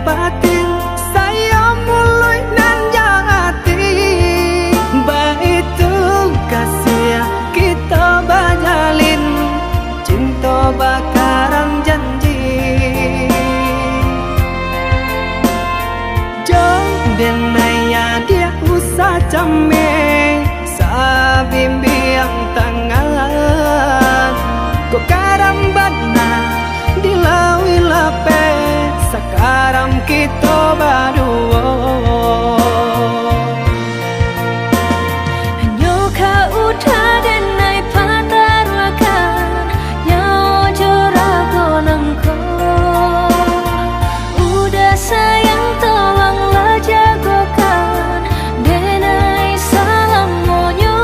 batin saya mulai nan jati baitu kasih kita bajalin cinta bakaran janji jong den naya dia usah came sabimbi yang tangan ko karambana dilawi lape sekarang kita berdua hanya kau udah dan naik patar makan yang jorago nangko udah sayang tolonglah jagokan denai salam monyo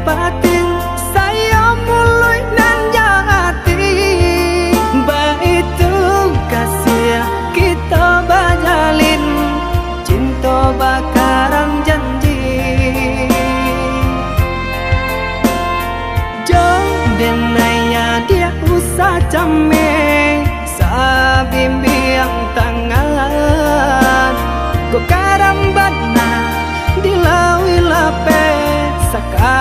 batin saya mulai nan jati baitu kasih kita bajalin cinta bakaran janji jong den naya dia usah came sabimbi yang tangan ko karambana dilawi lape sekarang